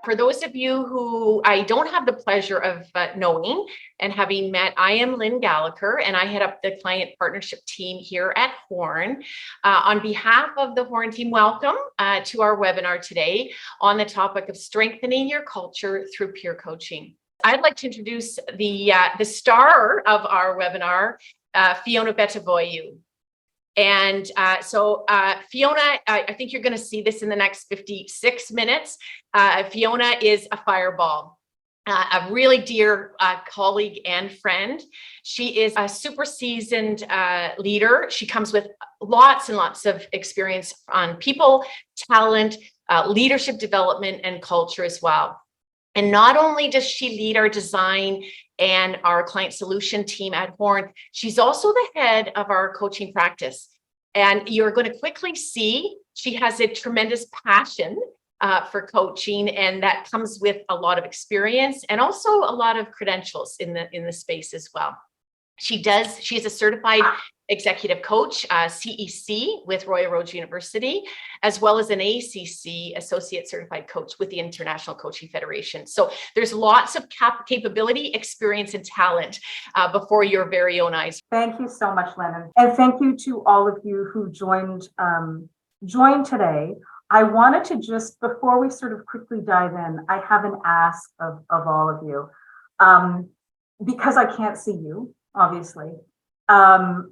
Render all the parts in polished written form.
For those of you who I don't have the pleasure of knowing and having met, I am Lynn Gallagher, and I head up the client partnership team here at Horn. On behalf of the Horn team, welcome to our webinar today on the topic of strengthening your culture through peer coaching. I'd like to introduce the star of our webinar, Fiona Betivoiu. And Fiona, I think you're going to see this in the next 56 minutes. Fiona is a fireball, a really dear colleague and friend. She is a super seasoned leader. She comes with lots and lots of experience on people, talent, leadership development, and culture as well. And not only does she lead our design and our client solution team at Horn, she's also the head of our coaching practice. And you're going to quickly see she has a tremendous passion for coaching, and that comes with a lot of experience and also a lot of credentials in the space as well. She is a certified executive coach, CEC with Royal Roads University, as well as an ACC, Associate Certified Coach with the International Coaching Federation. So there's lots of capability, experience, and talent before your very own eyes. Thank you so much, Lennon. And thank you to all of you who joined today. I wanted to just, before we sort of quickly dive in, I have an ask of all of you. Because I can't see you, obviously.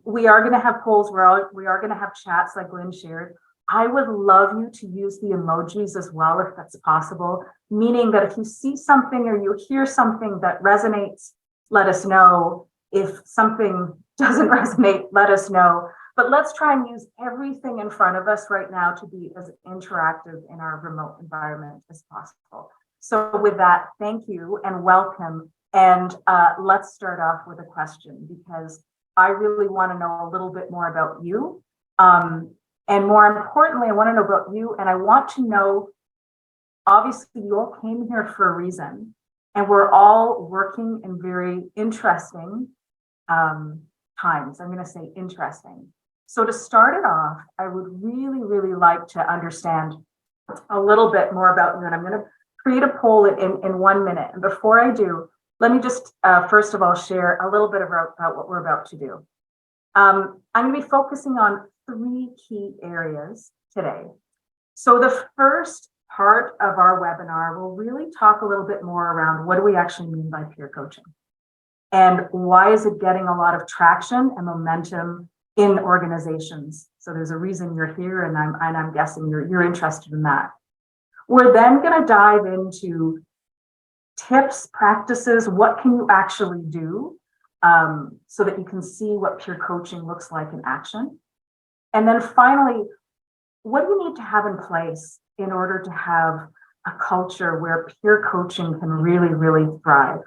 We are going to have polls, we are going to have chats like Lynn shared. I would love you to use the emojis as well, if that's possible, meaning that if you see something or you hear something that resonates, let us know. If something doesn't resonate, let us know. But let's try and use everything in front of us right now to be as interactive in our remote environment as possible. So with that, thank you and welcome. And let's start off with a question, because I really want to know a little bit more about you. And more importantly, I want to know about you, and I want to know, obviously you all came here for a reason, and we're all working in very interesting times. I'm going to say interesting. So to start it off, I would really, really like to understand a little bit more about you, and I'm going to create a poll in 1 minute. And before I do, let me just, first of all, share a little bit about what we're about to do. I'm going to be focusing on 3 key areas today. So the first part of our webinar will really talk a little bit more around what do we actually mean by peer coaching, and why is it getting a lot of traction and momentum in organizations. So there's a reason you're here, and I'm guessing you're interested in that. We're then going to dive into tips, practices, what can you actually do so that you can see what peer coaching looks like in action. And then finally, what do you need to have in place in order to have a culture where peer coaching can really, really thrive?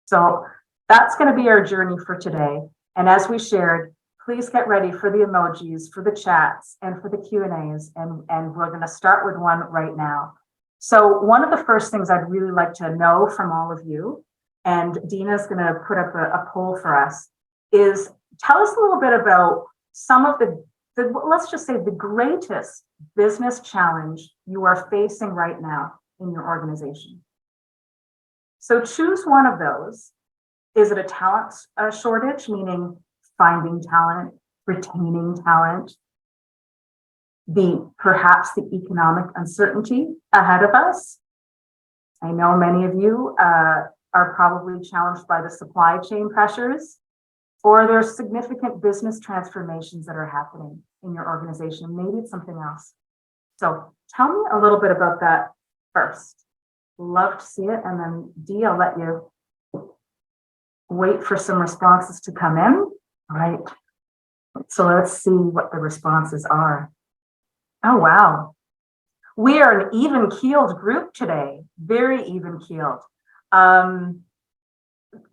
So that's going to be our journey for today. And as we shared, please get ready for the emojis, for the chats, and for the Q&As. And we're going to start with one right now. So one of the first things I'd really like to know from all of you, and Dina's going to put up a poll for us, is tell us a little bit about some of the let's just say the greatest business challenge you are facing right now in your organization. So choose one of those. Is it a talent shortage, meaning finding talent, retaining talent? Perhaps the economic uncertainty ahead of us. I know many of you are probably challenged by the supply chain pressures, or there's significant business transformations that are happening in your organization. Maybe it's something else. So tell me a little bit about that first. Love to see it. And then Dee, I'll let you wait for some responses to come in. All right. So let's see what the responses are. Oh, wow. We are an even-keeled group today, very even-keeled.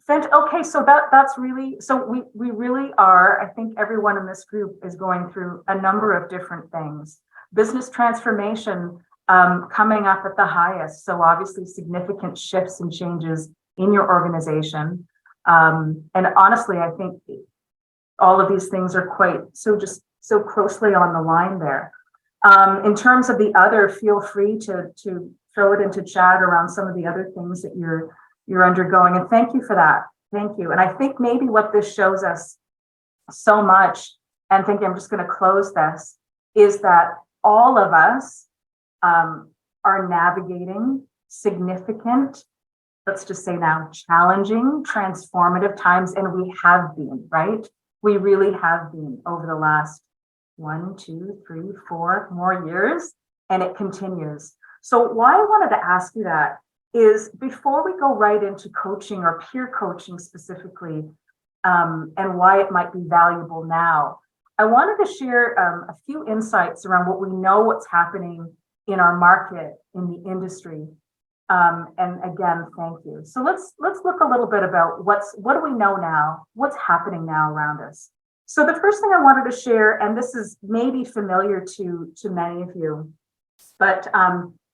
Okay, so that's really, so we really are, I think everyone in this group is going through a number of different things. Business transformation coming up at the highest, so obviously significant shifts and changes in your organization. And honestly, I think all of these things are quite so closely on the line there. In terms of the other, feel free to throw it into chat around some of the other things that you're undergoing. And thank you for that. Thank you. And I think maybe what this shows us so much, and think I'm just going to close this, is that all of us are navigating significant, let's just say now, challenging, transformative times, and we have been, right? We really have been over the last 1, 2, 3, 4 more years, and it continues. So why I wanted to ask you that is, before we go right into coaching or peer coaching specifically, and why it might be valuable now, I wanted to share a few insights around what we know, what's happening in our market, in the industry. And again, thank you. So let's look a little bit about what do we know now, what's happening now around us. So the first thing I wanted to share, and this is maybe familiar to many of you, but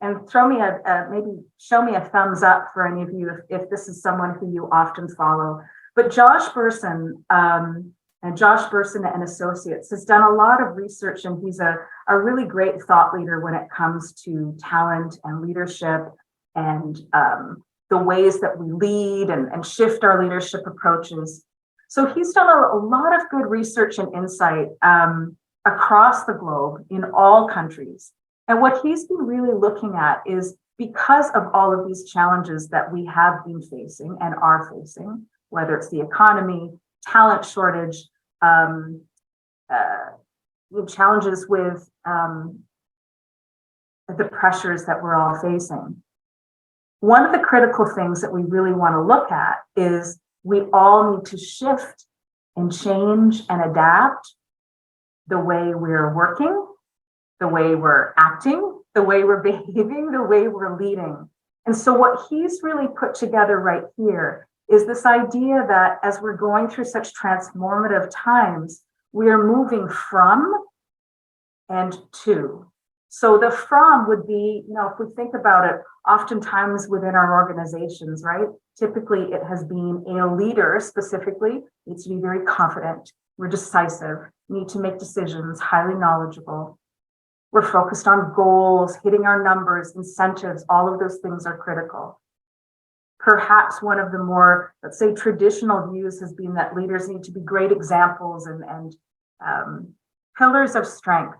and throw me maybe show me a thumbs up for any of you if this is someone who you often follow. But Josh Bersin and Josh Bersin and Associates has done a lot of research, and he's a really great thought leader when it comes to talent and leadership and the ways that we lead and shift our leadership approaches. So he's done a lot of good research and insight across the globe in all countries. And what he's been really looking at is, because of all of these challenges that we have been facing and are facing, whether it's the economy, talent shortage, challenges with the pressures that we're all facing. One of the critical things that we really want to look at is we all need to shift and change and adapt the way we're working, the way we're acting, the way we're behaving, the way we're leading. And so what he's really put together right here is this idea that as we're going through such transformative times, we are moving from and to. So the from would be, if we think about it, oftentimes within our organizations, right? Typically it has been a leader specifically needs to be very confident, we're decisive, need to make decisions, highly knowledgeable. We're focused on goals, hitting our numbers, incentives, all of those things are critical. Perhaps one of the more, let's say, traditional views has been that leaders need to be great examples and pillars of strength.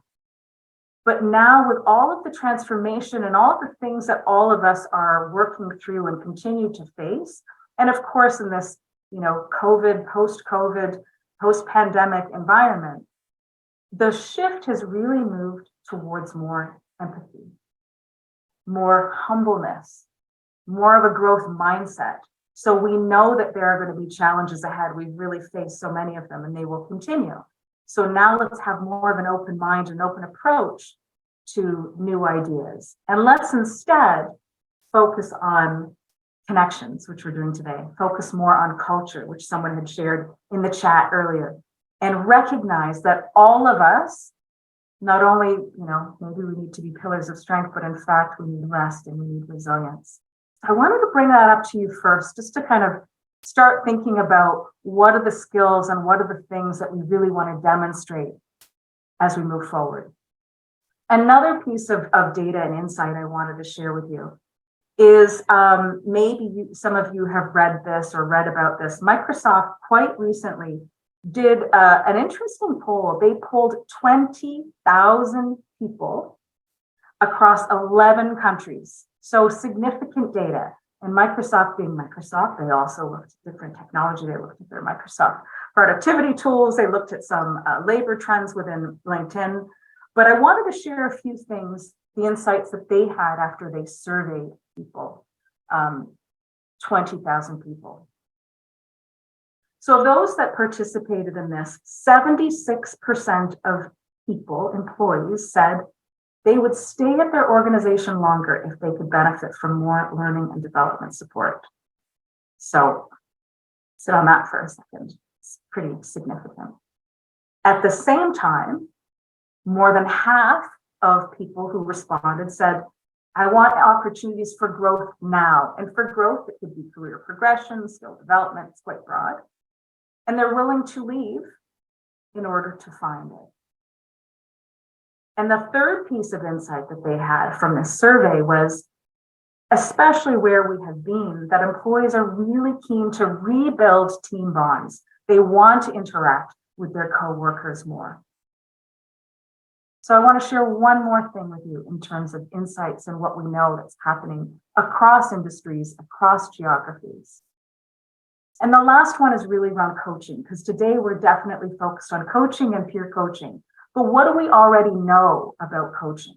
But now, with all of the transformation and all of the things that all of us are working through and continue to face, and of course, in this, COVID, post-pandemic environment, the shift has really moved towards more empathy, more humbleness, more of a growth mindset. So we know that there are going to be challenges ahead. We've really faced so many of them, and they will continue. So now let's have more of an open mind, an open approach to new ideas. And let's instead focus on connections, which we're doing today. Focus more on culture, which someone had shared in the chat earlier. And recognize that all of us, not only, maybe we need to be pillars of strength, but in fact, we need rest and we need resilience. I wanted to bring that up to you first, just to kind of start thinking about what are the skills and what are the things that we really want to demonstrate as we move forward. Another piece of data and insight I wanted to share with you is maybe some of you have read this or read about this. Microsoft quite recently did an interesting poll. They polled 20,000 people across 11 countries. So significant data. And Microsoft being Microsoft, they also looked at different technology. They looked at their Microsoft productivity tools. They looked at some labor trends within LinkedIn. But I wanted to share a few things, the insights that they had after they surveyed people, 20,000 people. So those that participated in this, 76% of people, employees, said they would stay at their organization longer if they could benefit from more learning and development support. So sit on that for a second. It's pretty significant. At the same time, more than half of people who responded said, I want opportunities for growth now. And for growth, it could be career progression, skill development, it's quite broad. And they're willing to leave in order to find it. And the third piece of insight that they had from this survey was especially where we have been, that employees are really keen to rebuild team bonds. They want to interact with their coworkers more. So I want to share one more thing with you in terms of insights and what we know that's happening across industries, across geographies. And the last one is really around coaching, because today we're definitely focused on coaching and peer coaching. But what do we already know about coaching?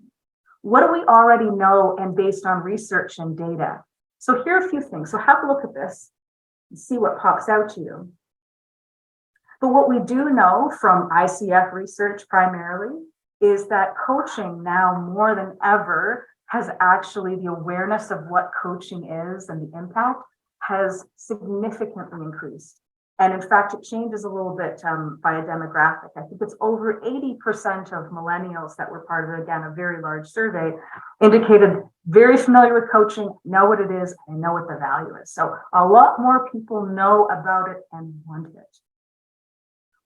What do we already know and based on research and data? So here are a few things. So have a look at this and see what pops out to you. But what we do know from ICF research primarily is that coaching now more than ever has actually the awareness of what coaching is and the impact has significantly increased. And in fact, it changes a little bit by a demographic. I think it's over 80% of millennials that were part of, again, a very large survey, indicated very familiar with coaching, know what it is, and know what the value is. So a lot more people know about it and want it.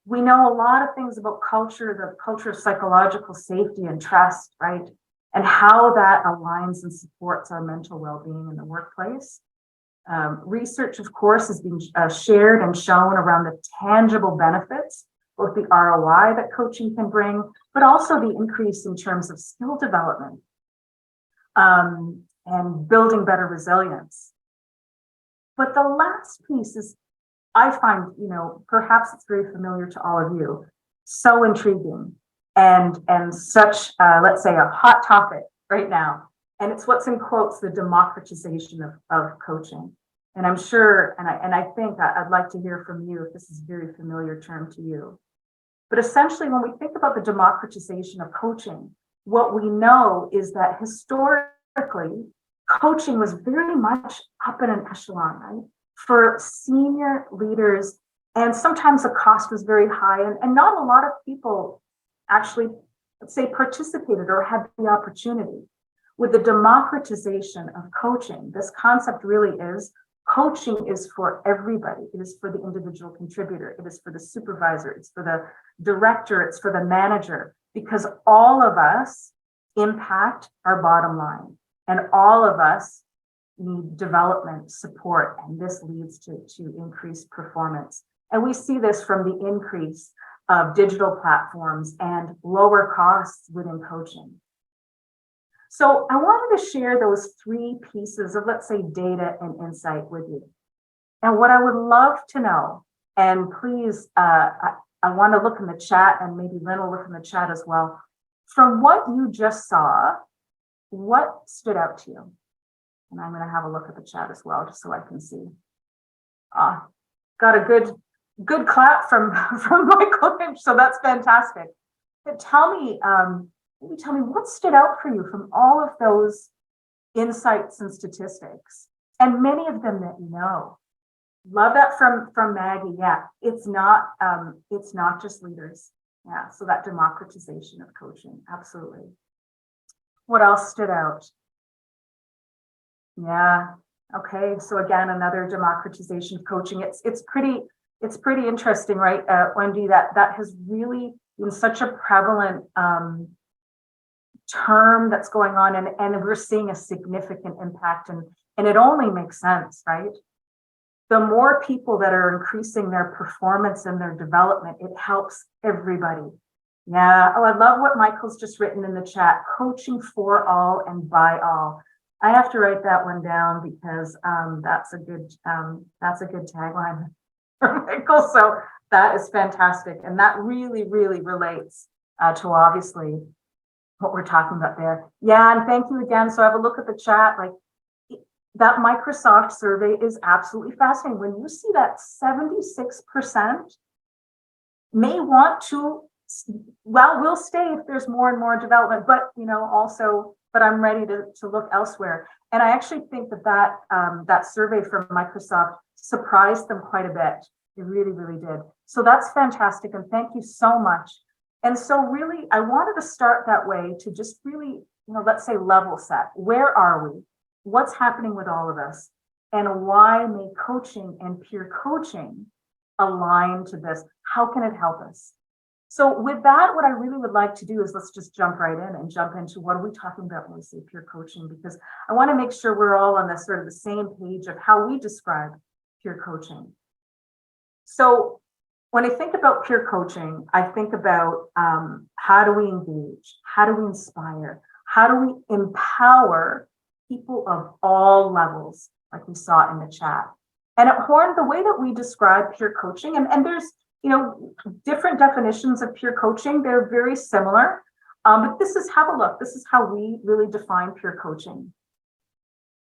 We know a lot of things about culture, the culture of psychological safety and trust, right? And how that aligns and supports our mental well-being in the workplace. Research, of course, has been shared and shown around the tangible benefits, both the ROI that coaching can bring, but also the increase in terms of skill development and building better resilience. But the last piece is, I find, perhaps it's very familiar to all of you, so intriguing and such, let's say, a hot topic right now. And it's what's in quotes, the democratization of coaching. And I'm sure, and I think I'd like to hear from you if this is a very familiar term to you. But essentially, when we think about the democratization of coaching, what we know is that historically, coaching was very much up in an echelon, right? For senior leaders, and sometimes the cost was very high, and not a lot of people actually, let's say, participated or had the opportunity. With the democratization of coaching, this concept really is coaching is for everybody. It is for the individual contributor. It is for the supervisor. It's for the director. It's for the manager, because all of us impact our bottom line and all of us need development support. And this leads to increased performance. And we see this from the increase of digital platforms and lower costs within coaching. So I wanted to share those three pieces of, let's say, data and insight with you. And what I would love to know, and please, I want to look in the chat, and maybe Lynn will look in the chat as well. From what you just saw, what stood out to you? And I'm going to have a look at the chat as well, just so I can see. Got a good clap from Michael Lynch, so that's fantastic. But tell me what stood out for you from all of those insights and statistics, and many of them that you know. Love that from Maggie. Yeah, it's not just leaders. Yeah, so that democratization of coaching, absolutely. What else stood out? Yeah. Okay. So again, another democratization of coaching. It's pretty interesting, right, Wendy? That has really been such a prevalent term that's going on, and we're seeing a significant impact, and it only makes sense, right? The more people that are increasing their performance and their development, it helps everybody. Yeah. Oh, I love what Michael's just written in the chat: coaching for all and by all. I have to write that one down because that's a good tagline for Michael. So that is fantastic, and that really relates to obviously what we're talking about there. Yeah, and thank you again. So have a look at the chat. Like, that Microsoft survey is absolutely fascinating. When you see that 76% may want to, well, we'll stay if there's more and more development, but also, but I'm ready to look elsewhere. And I actually think that survey from Microsoft surprised them quite a bit. It really did. So that's fantastic, and thank you so much. And so really, I wanted to start that way to just really, let's say, level set. Where are we? What's happening with all of us? And why may coaching and peer coaching align to this? How can it help us? So with that, what I really would like to do is let's just jump right in and jump into what are we talking about when we say peer coaching, because I want to make sure we're all on the sort of the same page of how we describe peer coaching. So when I think about peer coaching, I think about how do we engage? How do we inspire? How do we empower people of all levels, like we saw in the chat? And at Horn, the way that we describe peer coaching, and there's different definitions of peer coaching, they're very similar. But this is, have a look, this is how we really define peer coaching.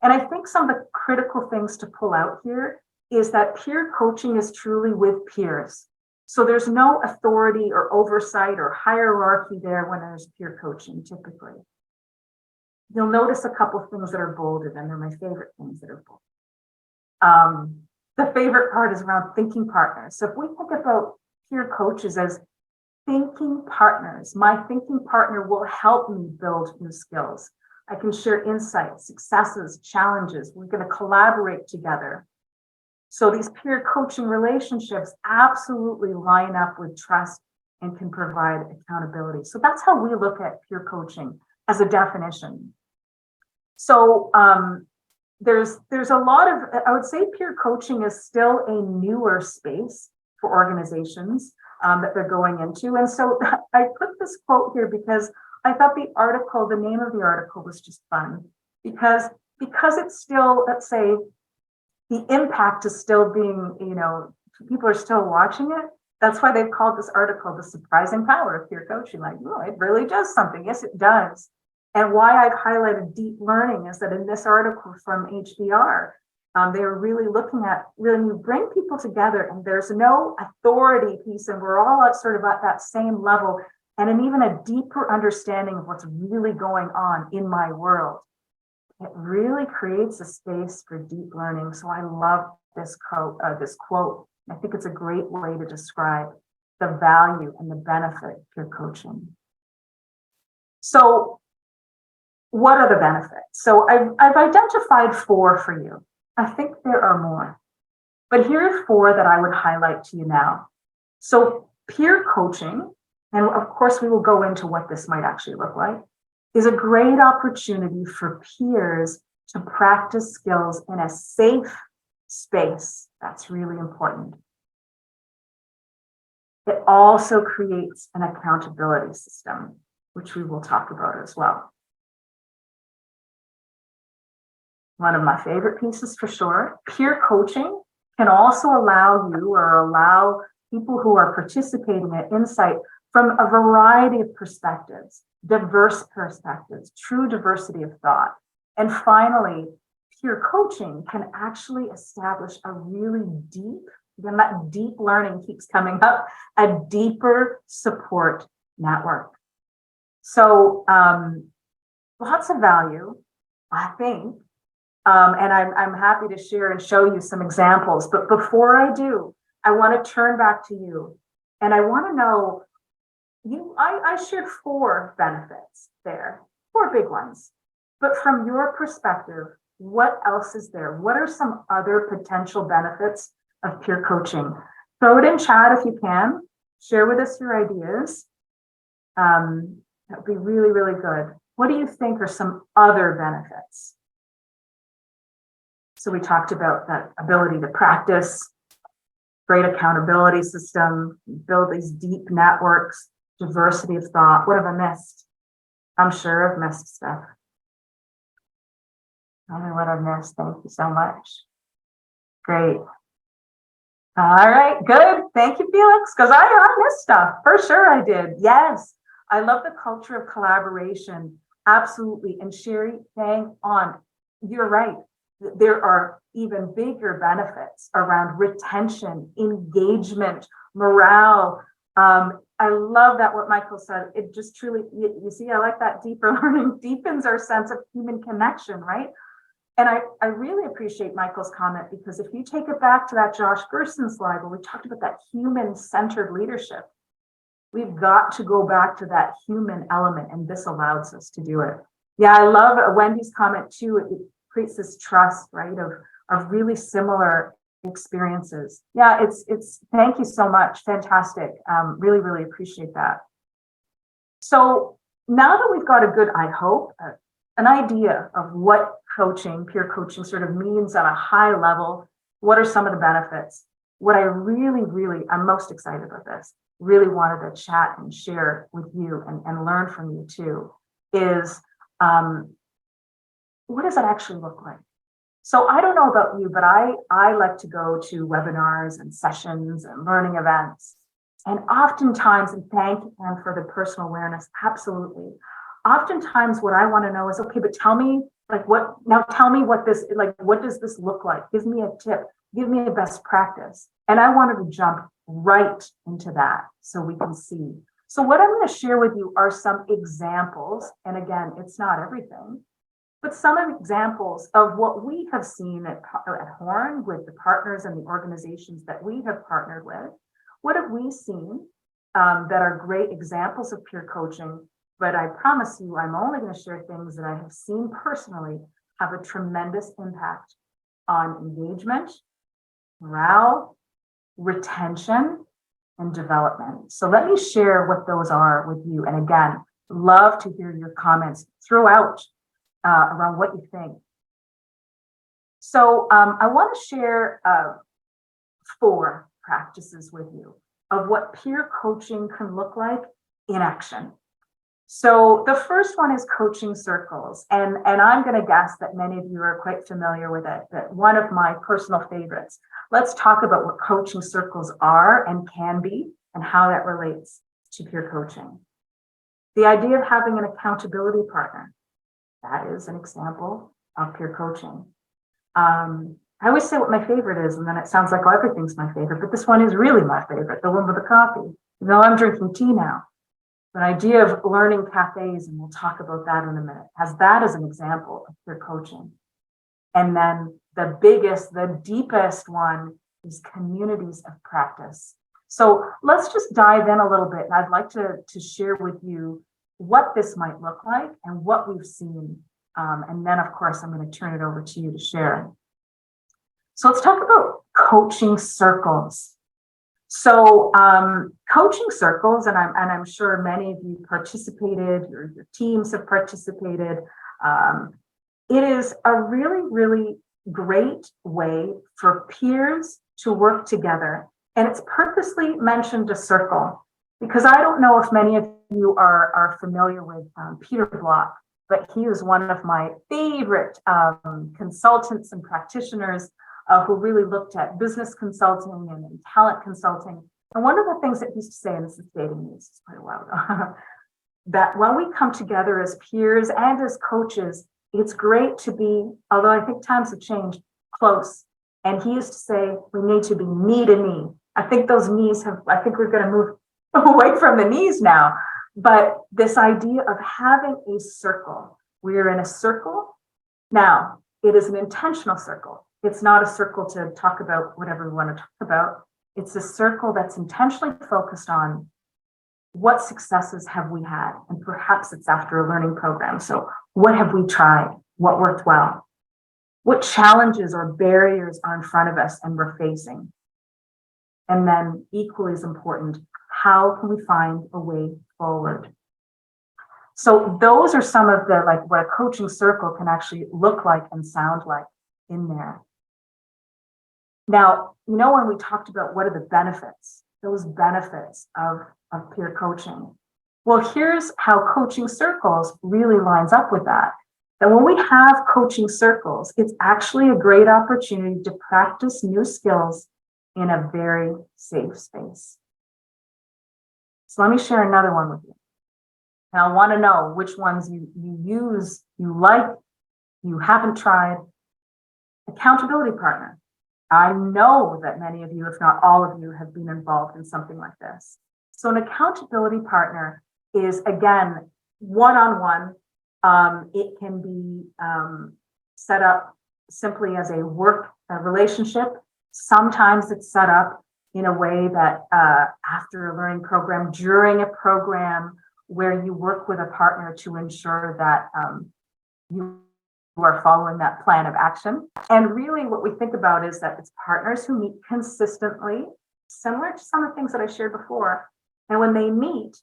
And I think some of the critical things to pull out here is that peer coaching is truly with peers. So there's no authority or oversight or hierarchy there when there's peer coaching, typically. You'll notice a couple of things that are bolded, and they're my favorite things that are bold. The favorite part is around thinking partners. So if we think about peer coaches as thinking partners, my thinking partner will help me build new skills. I can share insights, successes, challenges. We're going to collaborate together. So these peer coaching relationships absolutely line up with trust and can provide accountability. So that's how we look at peer coaching as a definition. So there's a lot of, I would say peer coaching is still a newer space for organizations that they're going into. And so I put this quote here because I thought the name of the article was just fun, because it's still, let's say, the impact is still being, people are still watching it. That's why they've called this article The Surprising Power of Peer Coaching. Like, oh, it really does something. Yes, it does. And why I've highlighted deep learning is that in this article from HBR, they're really looking at when you bring people together and there's no authority piece and we're all sort of at that same level and an even a deeper understanding of what's really going on in my world. It really creates a space for deep learning. So I love this quote. I think it's a great way to describe the value and the benefit of peer coaching. So what are the benefits? So I've identified 4 for you. I think there are more, but here are 4 that I would highlight to you now. So peer coaching, and of course we will go into what this might actually look like, is a great opportunity for peers to practice skills in a safe space. That's really important. It also creates an accountability system, which we will talk about as well. One of my favorite pieces for sure, peer coaching can also allow you or allow people who are participating in insight from a variety of perspectives, diverse perspectives, true diversity of thought. And finally, peer coaching can actually establish a really deep, again, that deep learning keeps coming up, a deeper support network. So lots of value, I think. And I'm happy to share and show you some examples. But before I do, I want to turn back to you. And I want to know, I shared 4 benefits there, 4 big ones. But from your perspective, what else is there? What are some other potential benefits of peer coaching? Throw it in chat if you can. Share with us your ideas. That would be really, really good. What do you think are some other benefits? So we talked about that ability to practice, great accountability system, build these deep networks, diversity of thought. What have I missed? I'm sure I've missed stuff. Tell me what I've missed. Thank you so much. Great. All right, good. Thank you, Felix, because I missed stuff. For sure I did. Yes. I love the culture of collaboration. Absolutely. And Sherry, hang on. You're right. There are even bigger benefits around retention, engagement, morale. I love that what Michael said. It just truly, you see, I like that deeper learning deepens our sense of human connection, right? And I really appreciate Michael's comment, because if you take it back to that Josh Gerson slide where we talked about that human-centered leadership, we've got to go back to that human element, and this allows us to do it. Yeah, I love Wendy's comment too. It creates this trust, right, of really similar experiences. Yeah, it's thank you so much. Fantastic. Really, really appreciate that. So now that we've got a good, I hope, an idea of what coaching, peer coaching sort of means on a high level, what are some of the benefits? What I really, really, I'm most excited about this, really wanted to chat and share with you and learn from you too, is what does that actually look like? So I don't know about you, but I like to go to webinars and sessions and learning events. And oftentimes, and thank you Anne for the personal awareness, absolutely. Oftentimes what I want to know is, okay, but tell me tell me what this, like, what does this look like? Give me a tip, give me a best practice. And I wanted to jump right into that so we can see. So what I'm going to share with you are some examples. And again, it's not everything, but some examples of what we have seen at Horn with the partners and the organizations that we have partnered with. What have we seen that are great examples of peer coaching? But I promise you, I'm only going to share things that I have seen personally have a tremendous impact on engagement, morale, retention, and development. So let me share what those are with you. And again, love to hear your comments throughout around what you think. So I want to share 4 practices with you of what peer coaching can look like in action. So the first one is coaching circles. And I'm going to guess that many of you are quite familiar with it, that one of my personal favorites. Let's talk about what coaching circles are and can be and how that relates to peer coaching. The idea of having an accountability partner. That is an example of peer coaching. I always say what my favorite is, and then it sounds like, oh, everything's my favorite, but this one is really my favorite, the one with the coffee. You know, I'm drinking tea now. The idea of learning cafes, and we'll talk about that in a minute, has that as an example of peer coaching. And then the biggest, the deepest one is communities of practice. So let's just dive in a little bit, and I'd like to share with you what this might look like and what we've seen. And then, of course, I'm going to turn it over to you to share. So let's talk about coaching circles. So coaching circles, and I'm sure many of you participated, your teams have participated. It is a really, really great way for peers to work together. And it's purposely mentioned a circle, because I don't know if many of you are familiar with Peter Block, but he is one of my favorite consultants and practitioners who really looked at business consulting and talent consulting. And one of the things that he used to say, and this is dating me, this is quite a while ago, that when we come together as peers and as coaches, it's great to be, although I think times have changed, close. And he used to say, we need to be knee to knee. I think those knees I think we're going to move away from the knees now. But this idea of having a circle, we are in a circle. Now, it is an intentional circle. It's not a circle to talk about whatever we want to talk about. It's a circle that's intentionally focused on what successes have we had? And perhaps it's after a learning program. So what have we tried? What worked well? What challenges or barriers are in front of us and we're facing? And then equally as important, how can we find a way forward? So those are some of the, like, what a coaching circle can actually look like and sound like in there. Now, you know, when we talked about what are the benefits, those benefits of peer coaching. Well, here's how coaching circles really lines up with that. And when we have coaching circles, it's actually a great opportunity to practice new skills in a very safe space. So let me share another one with you. And I want to know which ones you use, you like, you haven't tried. Accountability partner. I know that many of you, if not all of you, have been involved in something like this. So an accountability partner is, again, one-on-one. It can be set up simply as a work relationship. Sometimes it's set up in a way that after a learning program, during a program where you work with a partner to ensure that you are following that plan of action. And really what we think about is that it's partners who meet consistently, similar to some of the things that I shared before. And when they meet,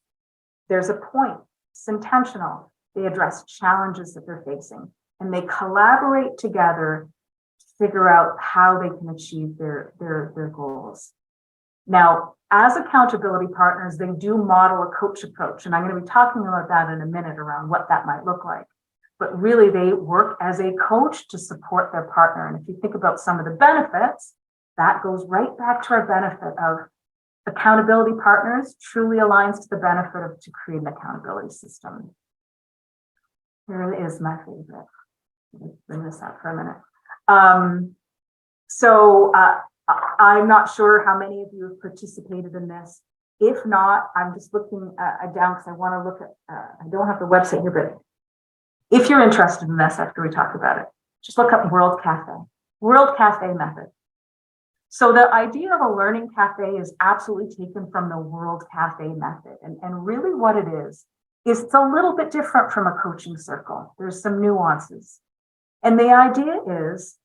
there's a point, it's intentional. They address challenges that they're facing and they collaborate together to figure out how they can achieve their goals. Now, as accountability partners, they do model a coach approach. And I'm going to be talking about that in a minute around what that might look like. But really, they work as a coach to support their partner. And if you think about some of the benefits, that goes right back to our benefit of accountability partners truly aligns to the benefit of to create an accountability system. Here is my favorite. Let's bring this up for a minute. I'm not sure how many of you have participated in this. If not, I'm just looking down because I want to look at, I don't have the website here, but if you're interested in this after we talk about it, just look up World Cafe method. So the idea of a learning cafe is absolutely taken from the World Cafe method. And really what it is it's a little bit different from a coaching circle. There's some nuances. And the idea is,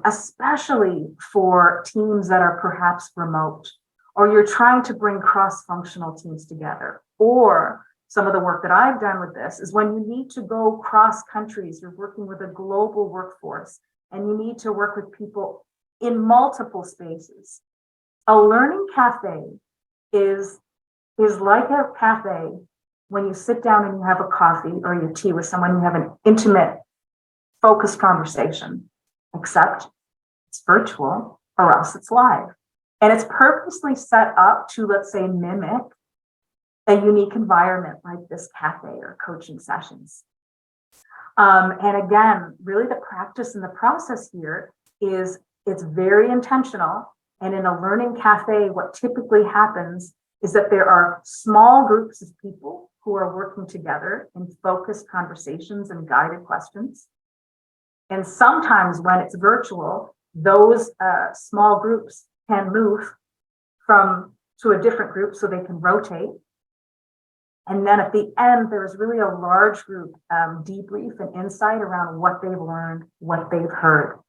especially for teams that are perhaps remote, or you're trying to bring cross-functional teams together, or some of the work that I've done with this is when you need to go cross countries, you're working with a global workforce, and you need to work with people in multiple spaces. A learning cafe is like a cafe when you sit down and you have a coffee or your tea with someone, you have an intimate, focused conversation, except it's virtual or else it's live. And it's purposely set up to, let's say, mimic a unique environment like this cafe or coaching sessions. And again, really the practice and the process here is it's very intentional. And in a learning cafe, what typically happens is that there are small groups of people who are working together in focused conversations and guided questions. And sometimes when it's virtual, those small groups can move to a different group so they can rotate. And then at the end, there's really a large group debrief and insight around what they've learned, what they've heard.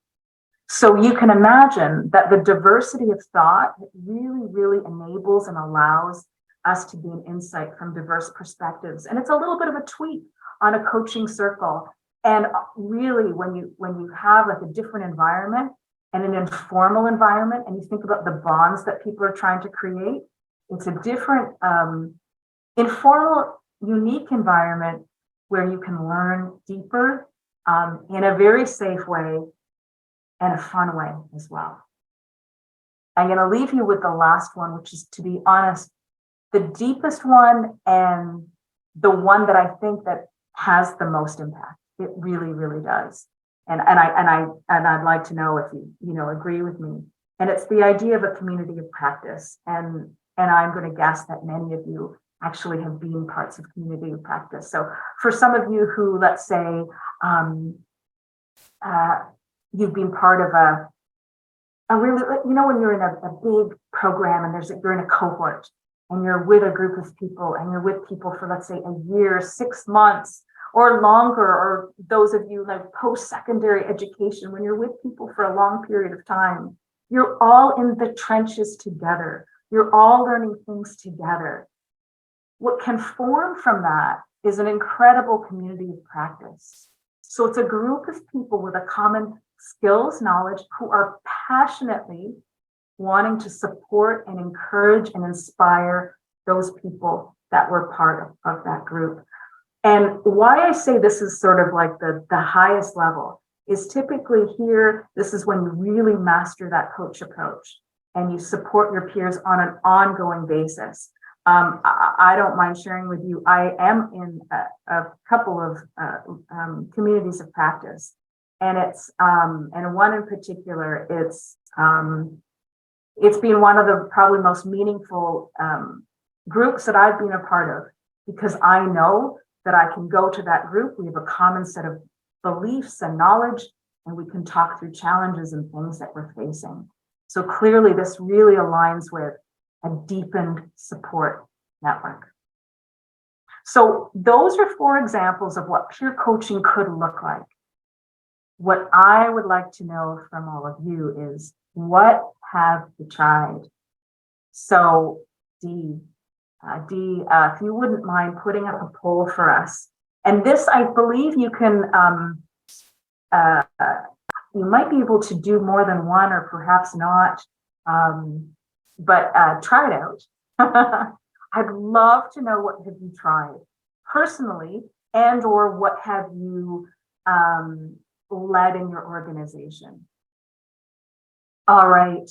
So you can imagine that the diversity of thought really, really enables and allows us to gain insight from diverse perspectives. And it's a little bit of a tweak on a coaching circle. And really, when you have like a different environment and an informal environment, and you think about the bonds that people are trying to create, it's a different informal, unique environment where you can learn deeper in a very safe way and a fun way as well. I'm going to leave you with the last one, which is, to be honest, the deepest one and the one that I think that has the most impact. It really, really does. And I'd like to know if you agree with me. And it's the idea of a community of practice. And I'm going to guess that many of you actually have been parts of community of practice. So for some of you who, let's say, you've been part of a really, when you're in a big program and you're in a cohort and you're with a group of people and you're with people for, let's say, a year, 6 months or longer, or those of you like post-secondary education, when you're with people for a long period of time, you're all in the trenches together. You're all learning things together. What can form from that is an incredible community of practice. So it's a group of people with a common skills, knowledge, who are passionately wanting to support and encourage and inspire those people that were part of that group. And why I say this is sort of like the highest level is typically here, this is when you really master that coach approach and you support your peers on an ongoing basis. I don't mind sharing with you, I am in a couple of communities of practice, and it's and one in particular, it's been one of the probably most meaningful groups that I've been a part of, because I know that I can go to that group. We have a common set of beliefs and knowledge, and we can talk through challenges and things that we're facing. So clearly this really aligns with a deepened support network. So those are 4 examples of what peer coaching could look like. what I would like to know from all of you is, what have you tried? So, Dee, if you wouldn't mind putting up a poll for us. And this, I believe you can, uh, you might be able to do more than one or perhaps not, but try it out. I'd love to know, what have you tried personally, and or what have you led in your organization? All right.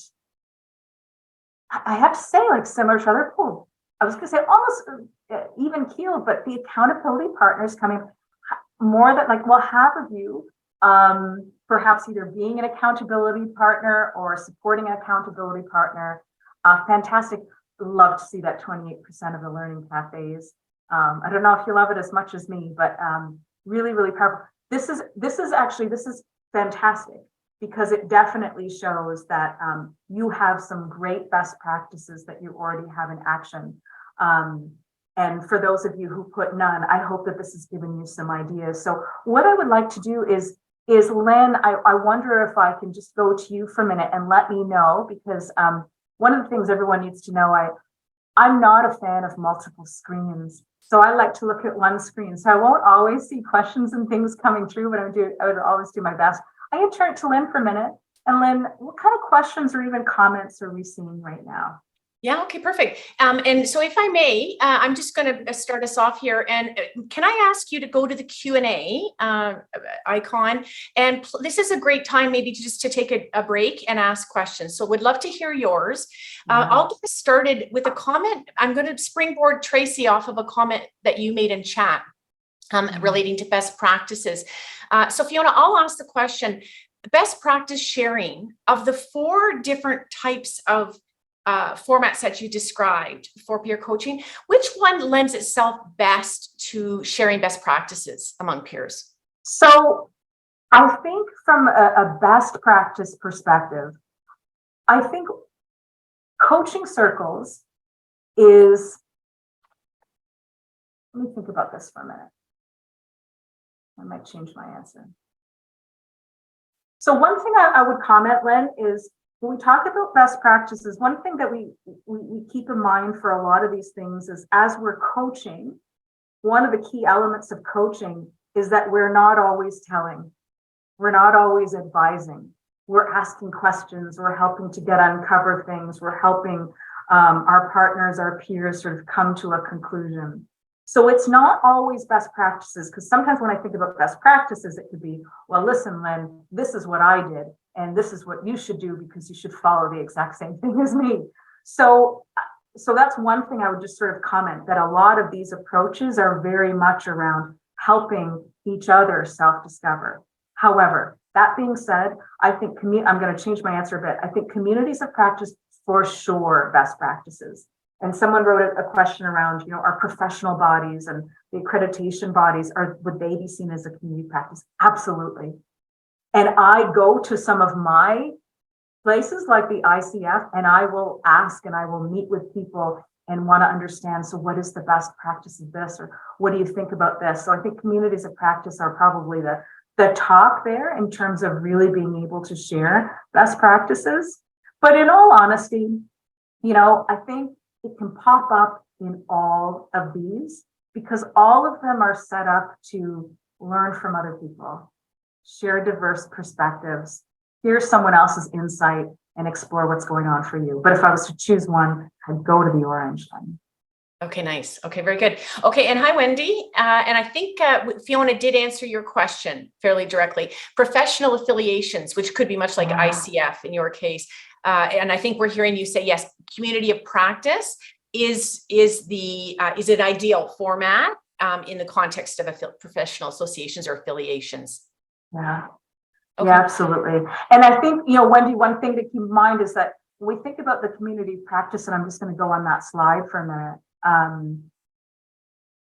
I have to say, like, similar to other polls, I was going to say almost even keeled, but the accountability partners coming more than, like, well, half of you perhaps either being an accountability partner or supporting an accountability partner. Fantastic. Love to see that 28% of the learning cafes. I don't know if you love it as much as me, but really, really powerful. This is fantastic, because it definitely shows that you have some great best practices that you already have in action. And for those of you who put none, I hope that this has given you some ideas. So what I would like to do is Lynn, I wonder if I can just go to you for a minute and let me know, because one of the things everyone needs to know, I'm not a fan of multiple screens. So I like to look at one screen. So I won't always see questions and things coming through, but I would always do my best. I'm going to turn it to Lynn for a minute. And Lynn, what kind of questions or even comments are we seeing right now? Yeah, okay, perfect. And so if I may, I'm just going to start us off here. And can I ask you to go to the Q&A icon? And this is a great time maybe to take a break and ask questions. So would love to hear yours. I'll get started with a comment. I'm going to springboard Tracy off of a comment that you made in chat relating to best practices. So Fiona, I'll ask the question, best practice sharing of the 4 different types of formats that you described for peer coaching, which one lends itself best to sharing best practices among peers? So I think from a best practice perspective, I think coaching circles is, let me think about this for a minute. I might change my answer. So one thing I would comment, Lynn, is when we talk about best practices, one thing that we keep in mind for a lot of these things is, as we're coaching, one of the key elements of coaching is that we're not always telling, we're not always advising, we're asking questions, we're helping to uncover things, we're helping our partners, our peers sort of come to a conclusion. So it's not always best practices, because sometimes when I think about best practices, it could be, well, listen, Lynn, this is what I did, and this is what you should do because you should follow the exact same thing as me. So that's one thing I would just sort of comment, that a lot of these approaches are very much around helping each other self-discover. However, that being said, I think I'm going to change my answer a bit. I think communities of practice, for sure, best practices. And someone wrote a question around, our professional bodies and the accreditation bodies, would they be seen as a community practice? Absolutely. And I go to some of my places like the ICF, and I will ask and I will meet with people and want to understand, so what is the best practice of this, or what do you think about this? So I think communities of practice are probably the top there in terms of really being able to share best practices. But in all honesty, I think it can pop up in all of these, because all of them are set up to learn from other people, share diverse perspectives, hear someone else's insight, and explore what's going on for you. But if I was to choose one, I'd go to the orange one. Okay, nice. Okay, very good. Okay, and hi, Wendy. And I think Fiona did answer your question fairly directly. Professional affiliations, which could be much like ICF in your case. And I think we're hearing you say, yes, community of practice is an ideal format in the context of professional associations or affiliations. Yeah. Okay. Yeah, absolutely. And I think, Wendy, one thing to keep in mind is that when we think about the community of practice, and I'm just going to go on that slide for a minute.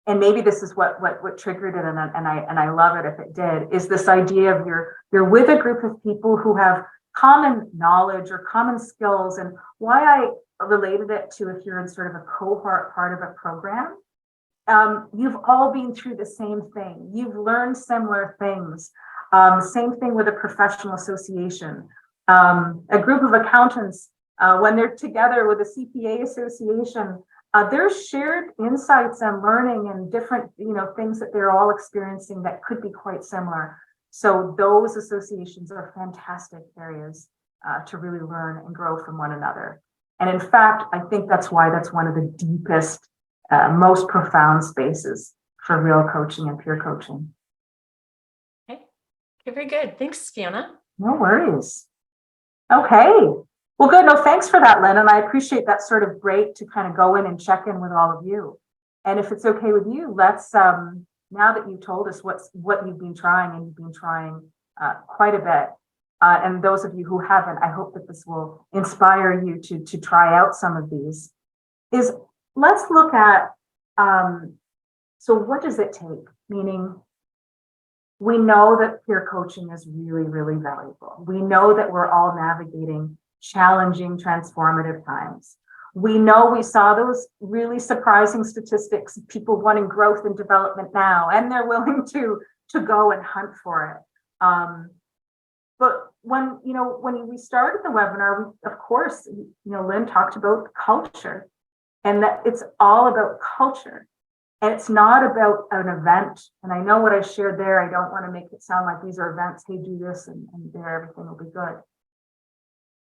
And maybe this is what triggered it, and I love it if it did, is this idea of you're with a group of people who have common knowledge or common skills. And why I related it to, if you're in sort of a cohort part of a program, you've all been through the same thing. You've learned similar things. Same thing with a professional association. A group of accountants, when they're together with a CPA association, there's shared insights and learning and different, things that they're all experiencing that could be quite similar. So those associations are fantastic areas to really learn and grow from one another. And in fact, I think that's why that's one of the deepest, most profound spaces for real coaching and peer coaching. Okay, very good. Thanks, Fiona. No worries. Okay. Well, good. No, thanks for that, Lynn. And I appreciate that sort of break to kind of go in and check in with all of you. And if it's okay with you, let's, now that you've told us what you've been trying, and you've been trying quite a bit, and those of you who haven't, I hope that this will inspire you to try out some of these, is let's look at, so what does it take? Meaning, we know that peer coaching is really, really valuable. We know that we're all navigating challenging, transformative times. We know we saw those really surprising statistics of people wanting growth and development now, and they're willing to go and hunt for it. But when we started the webinar, of course, Lynn talked about culture, and that it's all about culture. And it's not about an event. And I know what I shared there, I don't want to make it sound like these are events, hey, do this and there, everything will be good.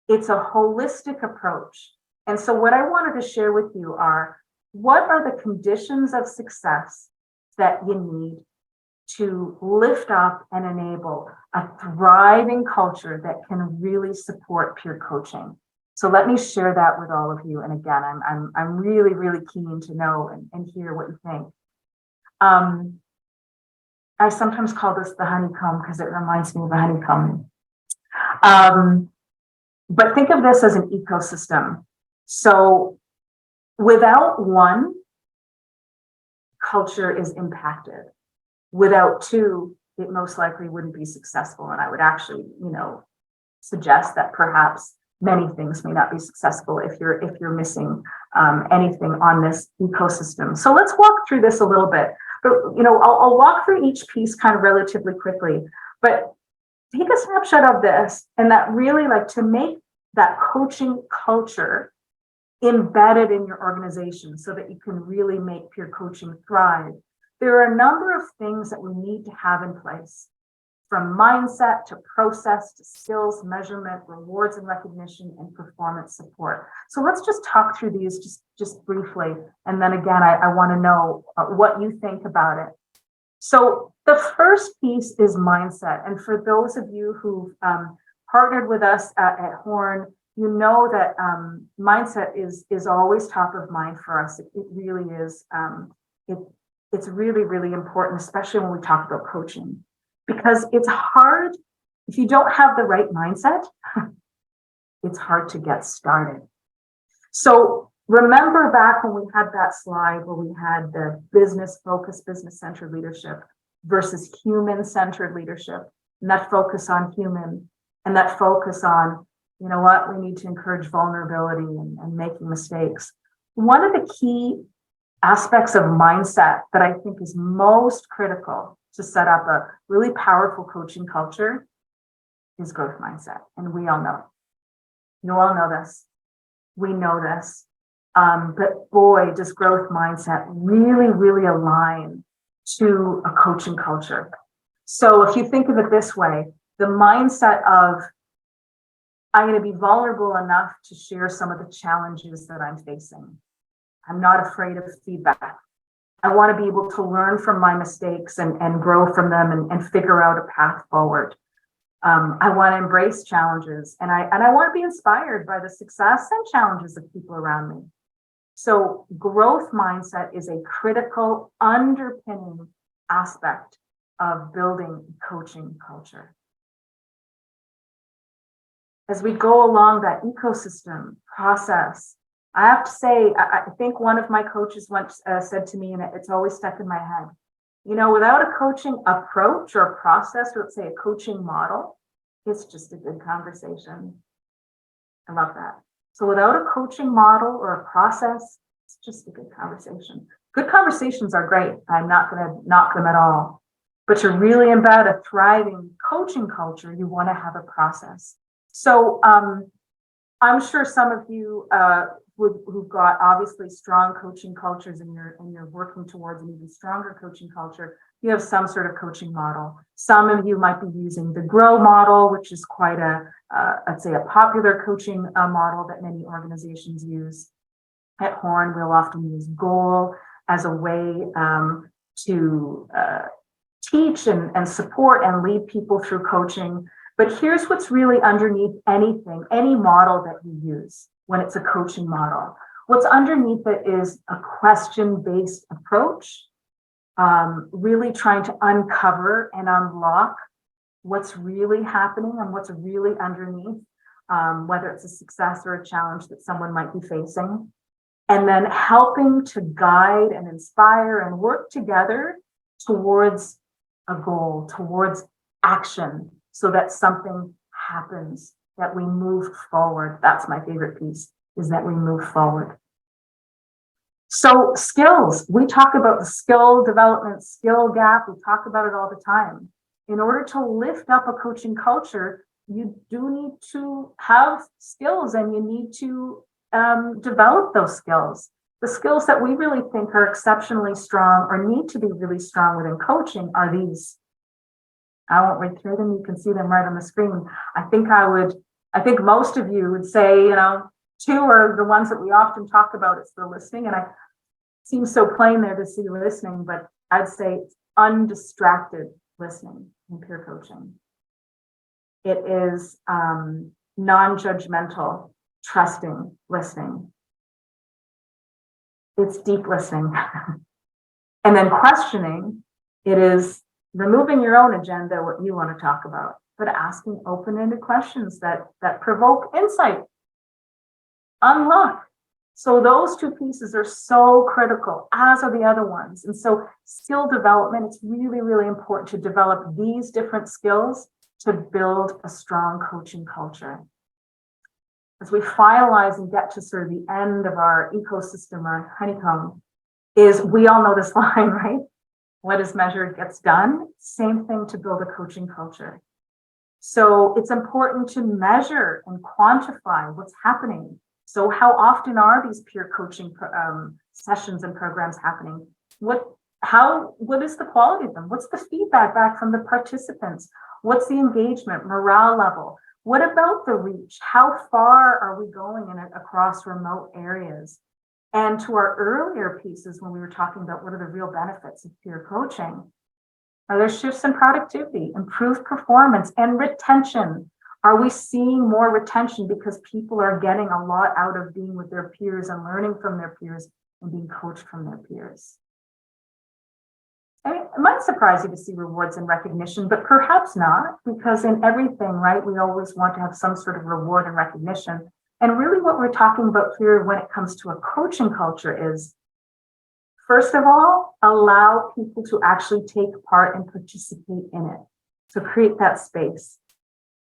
It's a holistic approach. And so what I wanted to share with you are, what are the conditions of success that you need to lift up and enable a thriving culture that can really support peer coaching? So let me share that with all of you. And again, I'm really, really keen to know and hear what you think. I sometimes call this the honeycomb because it reminds me of a honeycomb. But think of this as an ecosystem. So without one, culture is impacted. Without two, it most likely wouldn't be successful. And I would actually, suggest that perhaps many things may not be successful if you're missing anything on this ecosystem. So let's walk through this a little bit. But I'll walk through each piece kind of relatively quickly. But take a snapshot of this, and that really, like, to make that coaching culture embedded in your organization so that you can really make peer coaching thrive. There are a number of things that we need to have in place, from mindset to process to skills, measurement, rewards and recognition, and performance support. So let's just talk through these just briefly. And then again, I want to know what you think about it. So the first piece is mindset. And for those of you who've partnered with us at Horn, you know that mindset is always top of mind for us. It really is. It's really, really important, especially when we talk about coaching, because it's hard if you don't have the right mindset. It's hard to get started. So remember back when we had that slide where we had the business-focused, business-centered leadership versus human-centered leadership, and that focus on human, and that focus on, we need to encourage vulnerability and making mistakes. One of the key aspects of mindset that I think is most critical to set up a really powerful coaching culture is growth mindset. And we all know. You all know this. We know this. But boy, does growth mindset really, really align to a coaching culture. So if you think of it this way, the mindset of, I'm going to be vulnerable enough to share some of the challenges that I'm facing. I'm not afraid of feedback. I want to be able to learn from my mistakes and grow from them and figure out a path forward. I want to embrace challenges, and I want to be inspired by the success and challenges of people around me. So growth mindset is a critical underpinning aspect of building coaching culture. As we go along that ecosystem process, I have to say, I think one of my coaches once said to me, and it's always stuck in my head, without a coaching approach or process, or let's say a coaching model, it's just a good conversation. I love that. So without a coaching model or a process, it's just a good conversation. Good conversations are great. I'm not going to knock them at all. But to really embed a thriving coaching culture, you want to have a process. So I'm sure some of you who've got obviously strong coaching cultures and you're working towards an even stronger coaching culture, you have some sort of coaching model. Some of you might be using the GROW model, which is quite I'd say a popular coaching model that many organizations use. At Horn, we'll often use GOAL as a way to teach and support and lead people through coaching. But here's what's really underneath anything, any model that you use when it's a coaching model. What's underneath it is a question-based approach, really trying to uncover and unlock what's really happening and what's really underneath, whether it's a success or a challenge that someone might be facing. And then helping to guide and inspire and work together towards a goal, towards action, so that something happens, that we move forward. That's my favorite piece, is that we move forward. So skills, we talk about the skill development, skill gap. We talk about it all the time. In order to lift up a coaching culture, you do need to have skills and you need to develop those skills. The skills that we really think are exceptionally strong or need to be really strong within coaching are these. I won't read through them. You can see them right on the screen. I think most of you would say, two are the ones that we often talk about. It's the listening, and it seems so plain there to see listening, but I'd say it's undistracted listening in peer coaching. It is non-judgmental, trusting listening. It's deep listening. And then questioning, it is removing your own agenda, what you want to talk about, but asking open-ended questions that provoke insight, unlock. So those two pieces are so critical, as are the other ones. And so skill development, it's really, really important to develop these different skills to build a strong coaching culture. As we finalize and get to sort of the end of our ecosystem, our honeycomb, is we all know this line, right? What is measured gets done. Same thing to build a coaching culture. So it's important to measure and quantify what's happening. So how often are these peer coaching sessions and programs happening? What is the quality of them? What's the feedback back from the participants? What's the engagement, morale level? What about the reach? How far are we going across remote areas? And to our earlier pieces, when we were talking about what are the real benefits of peer coaching, are there shifts in productivity, improved performance, and retention? Are we seeing more retention because people are getting a lot out of being with their peers and learning from their peers and being coached from their peers? I mean, it might surprise you to see rewards and recognition, but perhaps not, because in everything, right, we always want to have some sort of reward and recognition. And really what we're talking about here when it comes to a coaching culture is, first of all, allow people to actually take part and participate in it. So create that space,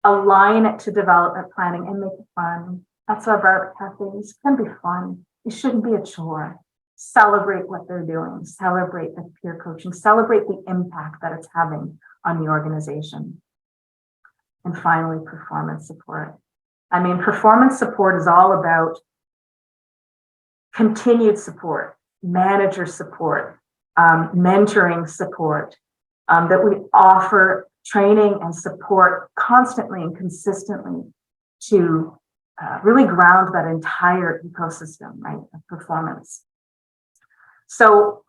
align it to development planning and make it fun. That's our Bartlett Cafes. It can be fun. It shouldn't be a chore. Celebrate what they're doing, celebrate the peer coaching, celebrate the impact that it's having on the organization. And finally, performance support. I mean, performance support is all about continued support, manager support, mentoring support, that we offer training and support constantly and consistently to really ground that entire ecosystem, right, of performance. So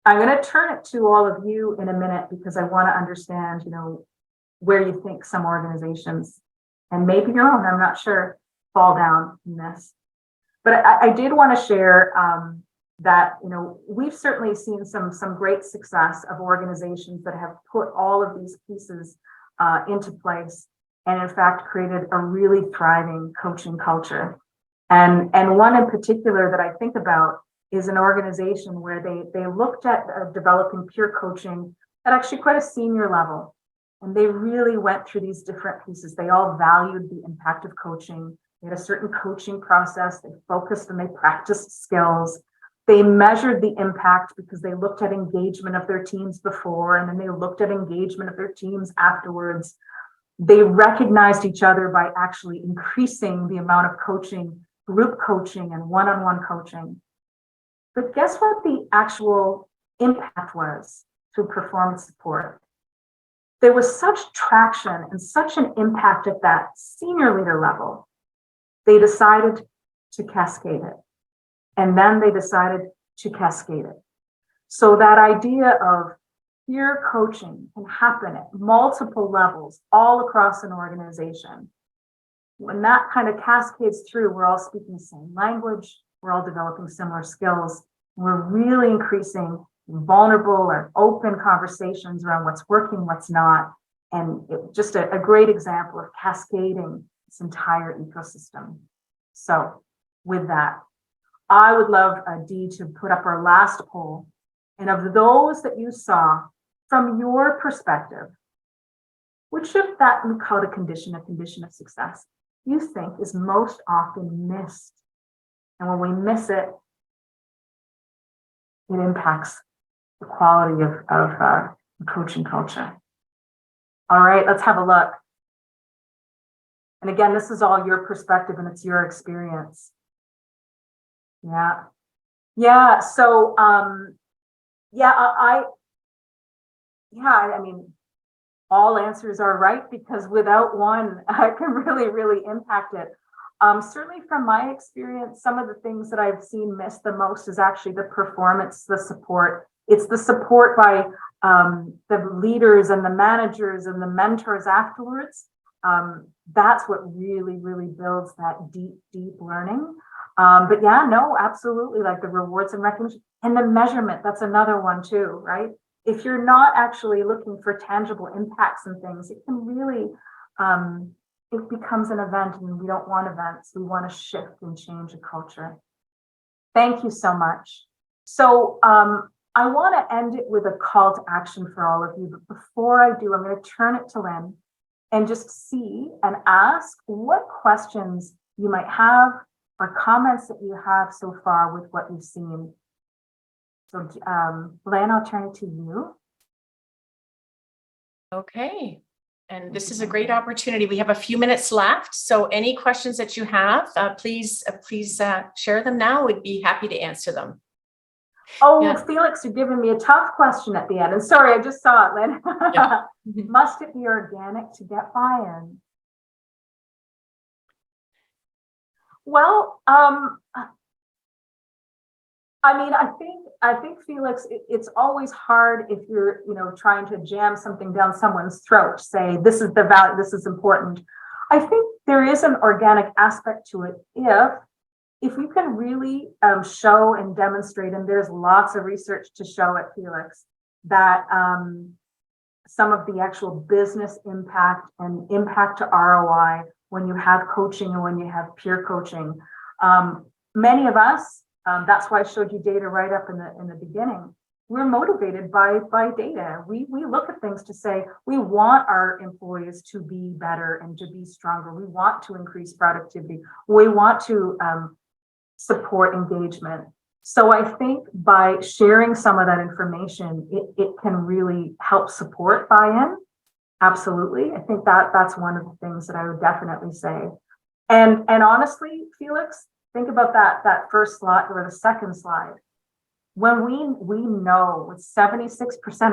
I'm going to turn it to all of you in a minute because I want to understand, where you think some organizations, and maybe your own, I'm not sure, fall down in this. But I did want to share that, we've certainly seen some great success of organizations that have put all of these pieces into place and in fact created a really thriving coaching culture. And one in particular that I think about is an organization where they looked at developing peer coaching at actually quite a senior level. And they really went through these different pieces. They all valued the impact of coaching. They had a certain coaching process. They focused and they practiced skills. They measured the impact because they looked at engagement of their teams before, and then they looked at engagement of their teams afterwards. They recognized each other by actually increasing the amount of coaching, group coaching and one-on-one coaching. But guess what the actual impact was through performance support? There was such traction and such an impact at that senior leader level. They decided to cascade it. And then they decided to cascade it. So that idea of peer coaching can happen at multiple levels all across an organization. When that kind of cascades through, we're all speaking the same language, we're all developing similar skills, we're really increasing vulnerable or open conversations around what's working, what's not. And just a great example of cascading this entire ecosystem. So with that, I would love Dee to put up our last poll. And of those that you saw, from your perspective, which of that we call a condition of success, you think is most often missed? And when we miss it, it impacts the quality of coaching culture. All right, let's have a look. And again, this is all your perspective and it's your experience. Yeah. So, I mean, all answers are right because without one, I can really impact it. Certainly from my experience, some of the things that I've seen missed the most is actually the performance, the support. It's the support by the leaders and the managers and the mentors afterwards. That's what really builds that deep learning. But yeah, no, absolutely. Like the rewards and recognition and the measurement. That's another one too, right? If you're not actually looking for tangible impacts and things, it can really, it becomes an event, and we don't want events. We want to shift and change a culture. Thank you so much. So I want to end it with a call to action for all of you. But before I do, I'm going to turn it to Lynn and just see and ask what questions you might have or comments that you have so far with what you've seen. So Lynn, I'll turn it to you. Okay. And this is a great opportunity. We have a few minutes left. So any questions that you have, please share them now. We'd be happy to answer them. Oh, yeah. Felix, you're giving me a tough question at the end. And sorry, I just saw it, Lynn. Yeah. Must it be organic to get buy-in? Well, I mean, I think Felix, it's always hard if you're, trying to jam something down someone's throat, say, this is the value, this is important. I think there is an organic aspect to it if you can really show and demonstrate, and there's lots of research to show it, Felix, that some of the actual business impact and impact to ROI when you have coaching and when you have peer coaching. Many of us, that's why I showed you data right up in the beginning. We're motivated by data. We look at things to say, we want our employees to be better and to be stronger. We want to increase productivity. We want to support engagement. So I think by sharing some of that information, it can really help support buy-in. Absolutely. I think that's one of the things that I would definitely say. And honestly, Felix, think about that first slide or the second slide. When we know with 76%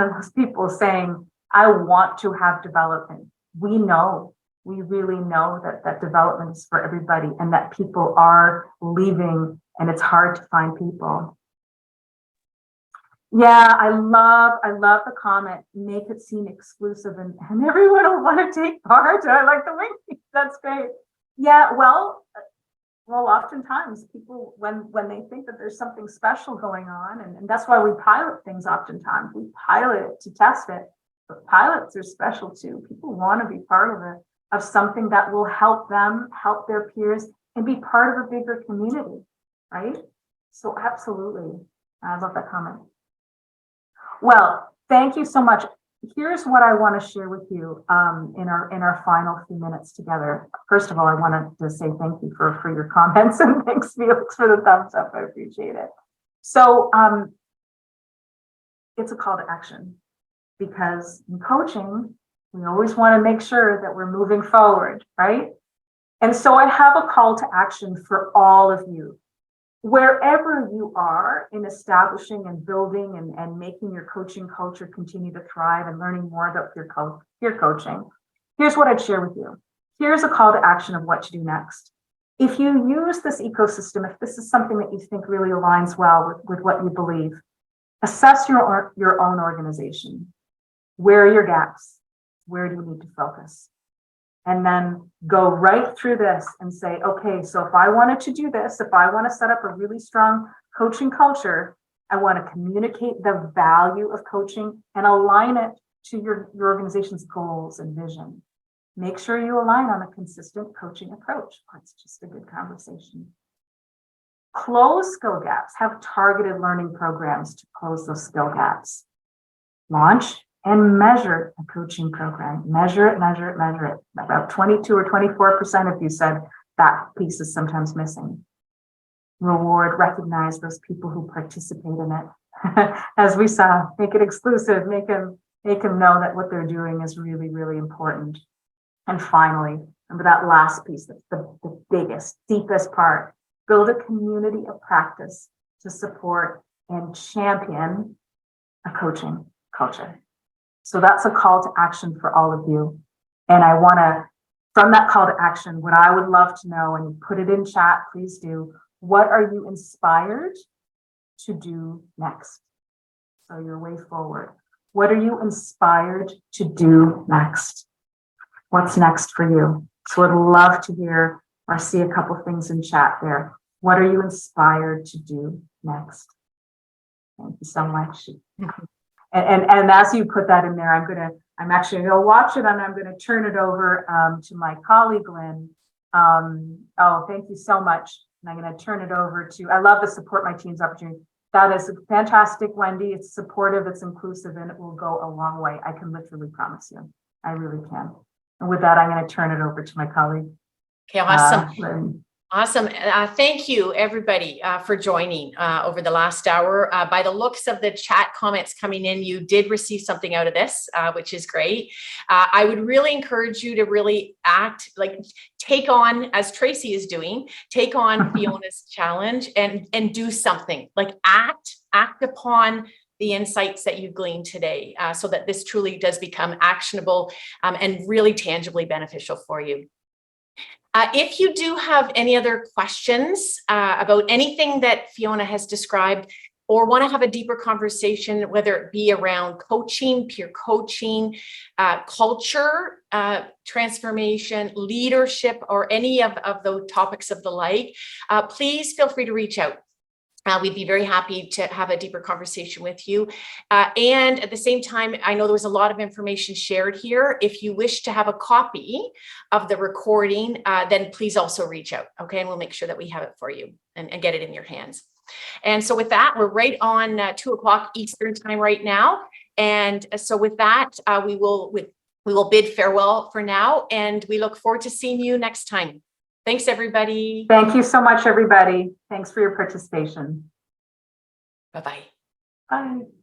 of those people saying, I want to have development, we really know that development is for everybody and that people are leaving and it's hard to find people. Yeah, I love the comment, make it seem exclusive and everyone will want to take part. I like the way, that's great. Yeah, well, oftentimes people, when they think that there's something special going on, and that's why we pilot things oftentimes. We pilot it to test it, but pilots are special too. People want to be part of something that will help them, help their peers, and be part of a bigger community, right? So absolutely, I love that comment. Well, thank you so much. Here's what I want to share with you in our final few minutes together. First of all, I wanted to say thank you for your comments and thanks, Felix, for the thumbs up. I appreciate it. So it's a call to action, because in coaching, we always want to make sure that we're moving forward, right? And so I have a call to action for all of you. Wherever you are in establishing and building and making your coaching culture continue to thrive and learning more about your coaching, here's what I'd share with you. Here's a call to action of what to do next. If you use this ecosystem, if this is something that you think really aligns well with what you believe, assess your own organization. Where are your gaps? Where do you need to focus? And then go right through this and say, okay, so if I wanted to do this, if I want to set up a really strong coaching culture, I want to communicate the value of coaching and align it to your organization's goals and vision. Make sure you align on a consistent coaching approach. It's just a good conversation. Close skill gaps. Have targeted learning programs to close those skill gaps. Launch and measure a coaching program. Measure it, measure it, measure it. About 22 or 24% of you said that piece is sometimes missing. Reward, recognize those people who participate in it. As we saw, make it exclusive, make them know that what they're doing is really, really important. And finally, remember that last piece, that's the biggest, deepest part. Build a community of practice to support and champion a coaching culture. So that's a call to action for all of you. And I want to, from that call to action, what I would love to know, and put it in chat, please do, what are you inspired to do next? So your way forward. What are you inspired to do next? What's next for you? So I'd love to hear or see a couple things in chat there. What are you inspired to do next? Thank you so much. And as you put that in there, I'm actually gonna watch it, and I'm gonna turn it over to my colleague Lynn. Oh, thank you so much. And I'm gonna turn it over to, I love the support my team's opportunity. That is fantastic, Wendy. It's supportive, it's inclusive, and it will go a long way. I can literally promise you. I really can. And with that, I'm gonna turn it over to my colleague. Okay, awesome. Lynn. Awesome. Thank you, everybody, for joining over the last hour. By the looks of the chat comments coming in, you did receive something out of this, which is great. I would really encourage you to really take on, as Tracy is doing, take on Fiona's challenge and do something, like act upon the insights that you've gleaned today, so that this truly does become actionable and really tangibly beneficial for you. If you do have any other questions about anything that Fiona has described, or want to have a deeper conversation, whether it be around coaching, peer coaching, culture, transformation, leadership, or any of those topics of the like, please feel free to reach out. We'd be very happy to have a deeper conversation with you. And at the same time, I know there was a lot of information shared here. If you wish to have a copy of the recording, then please also reach out, okay? And we'll make sure that we have it for you and get it in your hands. And so with that, we're right on 2:00 Eastern time right now. And so with that, we will bid farewell for now, and we look forward to seeing you next time. Thanks, everybody. Thank you so much, everybody. Thanks for your participation. Bye-bye. Bye.